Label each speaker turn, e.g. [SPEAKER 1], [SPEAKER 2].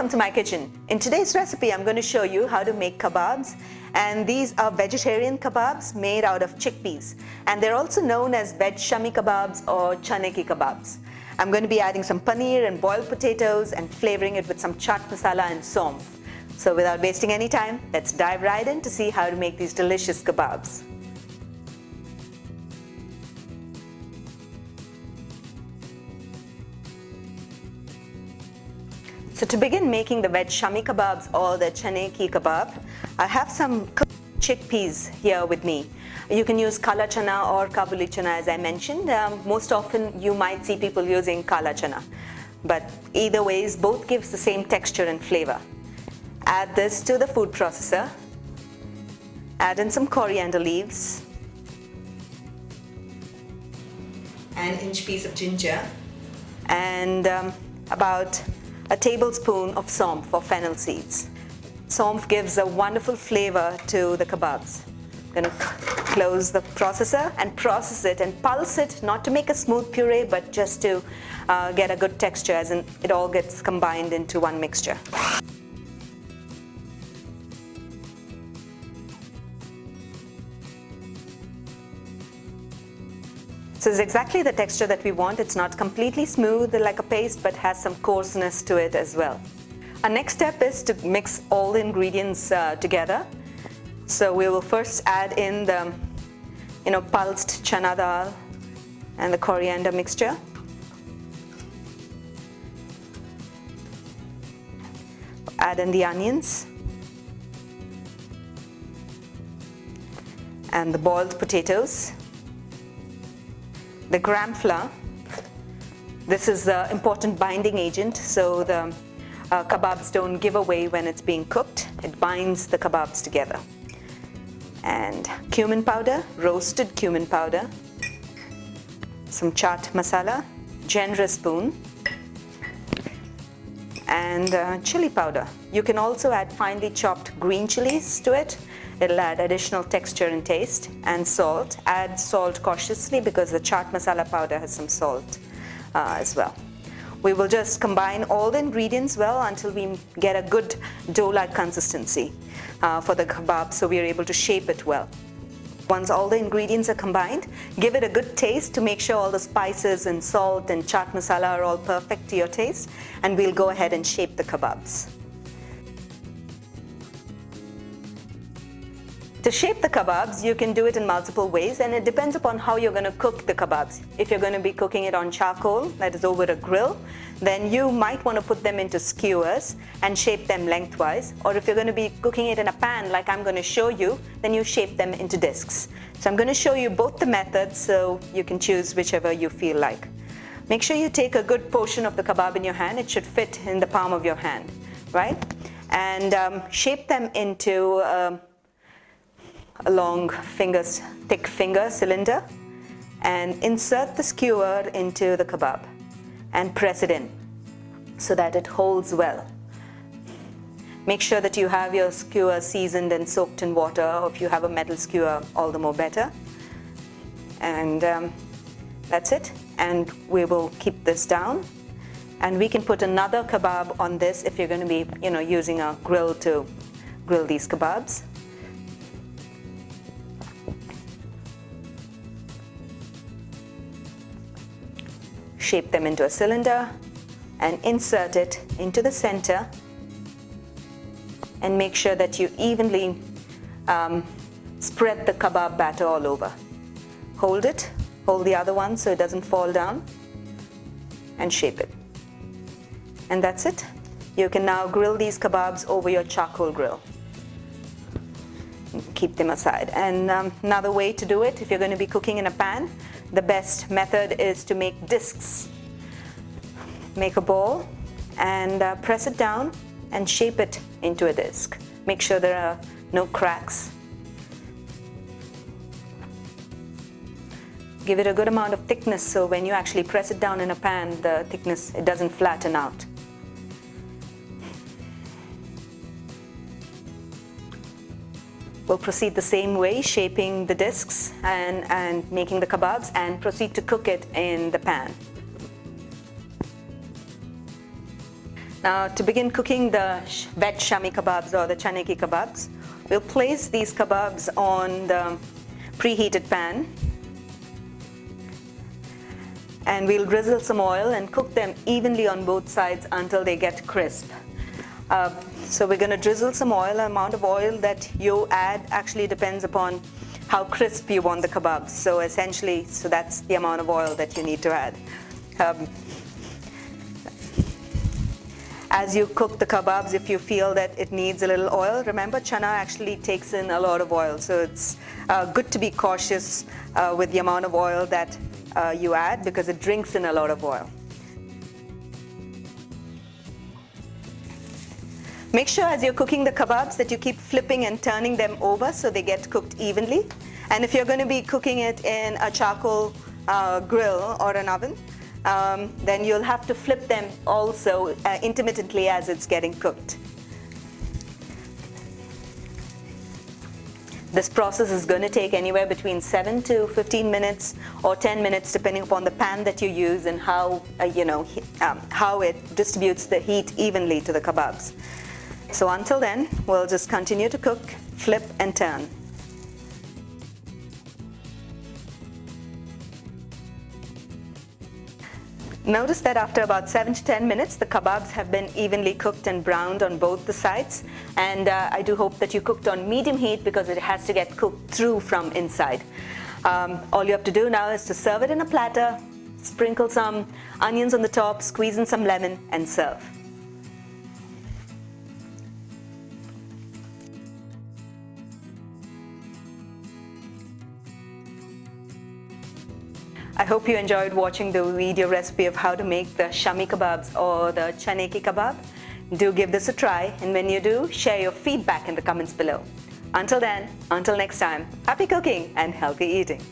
[SPEAKER 1] welcome to my kitchen. In today's recipe, I'm going to show you how to make kebabs, and these are vegetarian kebabs made out of chickpeas, and they're also known as veg shami kebabs or chane ki kebabs. I'm going to be adding some paneer and boiled potatoes and flavoring it with some chaat masala and saunf. So without wasting any time, let's dive right in to see how to make these delicious kebabs. So to begin making the veg shami kebabs or the chane ki kebab, I have some cooked chickpeas here with me. You can use kala chana or kabuli chana, as I mentioned. Most often you might see people using kala chana, but either ways, both gives the same texture and flavor. Add this to the food processor. Add in some coriander leaves, an inch piece of ginger, and about a tablespoon of saunf or fennel seeds. Saunf gives a wonderful flavor to the kebabs. I'm going to close the processor and process it and pulse it, not to make a smooth puree, but just to get a good texture, as in it all gets combined into one mixture. So it's exactly the texture that we want. It's not completely smooth like a paste, but has some coarseness to it as well. Our next step is to mix all the ingredients together. So we will first add in the pulsed chana dal and the coriander mixture. Add in the onions and the boiled potatoes. The gram flour. This is the important binding agent, so the kebabs don't give away when it's being cooked. It binds the kebabs together. And cumin powder, roasted cumin powder, some chaat masala, generous spoon, and chili powder. You can also add finely chopped green chilies to it. It'll add additional texture and taste. And salt. Add salt cautiously because the chaat masala powder has some salt as well. We will just combine all the ingredients well until we get a good dough-like consistency for the kebab, so we are able to shape it well. Once all the ingredients are combined, give it a good taste to make sure all the spices and salt and chaat masala are all perfect to your taste, and we'll go ahead and shape the kebabs. To shape the kebabs, you can do it in multiple ways, and it depends upon how you're going to cook the kebabs. If you're going to be cooking it on charcoal, that is over a grill, then you might want to put them into skewers and shape them lengthwise. Or if you're going to be cooking it in a pan like I'm going to show you, then you shape them into discs. So I'm going to show you both the methods, so you can choose whichever you feel like. Make sure you take a good portion of the kebab in your hand. It should fit in the palm of your hand, right? And shape them into a long thick finger cylinder, and insert the skewer into the kebab and press it in so that it holds well. Make sure that you have your skewer seasoned and soaked in water, or if you have a metal skewer, all the more better. And that's it. And we will keep this down, and we can put another kebab on this if you're going to be using a grill to grill these kebabs. Shape them into a cylinder and insert it into the center, and make sure that you evenly spread the kebab batter all over. Hold the other one so it doesn't fall down, and shape it. And that's it. You can now grill these kebabs over your charcoal grill. Keep them aside. And another way to do it, if you're going to be cooking in a pan, the best method is to make discs. Make a ball and press it down and shape it into a disc. Make sure there are no cracks. Give it a good amount of thickness, so when you actually press it down in a pan, the thickness, it doesn't flatten out. We'll proceed the same way, shaping the discs and making the kebabs, and proceed to cook it in the pan. Now, to begin cooking the veg shami kebabs or the chane ki kebabs, we'll place these kebabs on the preheated pan, and we'll drizzle some oil and cook them evenly on both sides until they get crisp. So we're going to drizzle some oil. The amount of oil that you add actually depends upon how crisp you want the kebabs. So essentially, that's the amount of oil that you need to add. As you cook the kebabs, if you feel that it needs a little oil, remember chana actually takes in a lot of oil. So it's good to be cautious with the amount of oil that you add, because it drinks in a lot of oil. Make sure as you're cooking the kebabs that you keep flipping and turning them over so they get cooked evenly. And if you're going to be cooking it in a charcoal grill or an oven, then you'll have to flip them also intermittently as it's getting cooked. This process is going to take anywhere between 7 to 15 minutes or 10 minutes depending upon the pan that you use and how it distributes the heat evenly to the kebabs. So until then, we'll just continue to cook, flip and turn. Notice that after about 7 to 10 minutes, the kebabs have been evenly cooked and browned on both the sides. And I do hope that you cooked on medium heat, because it has to get cooked through from inside. All you have to do now is to serve it in a platter, sprinkle some onions on the top, squeeze in some lemon and serve. I hope you enjoyed watching the video recipe of how to make the shami kebabs or the chane ki kebab. Do give this a try, and when you do, share your feedback in the comments below. Until then, until next time, happy cooking and healthy eating.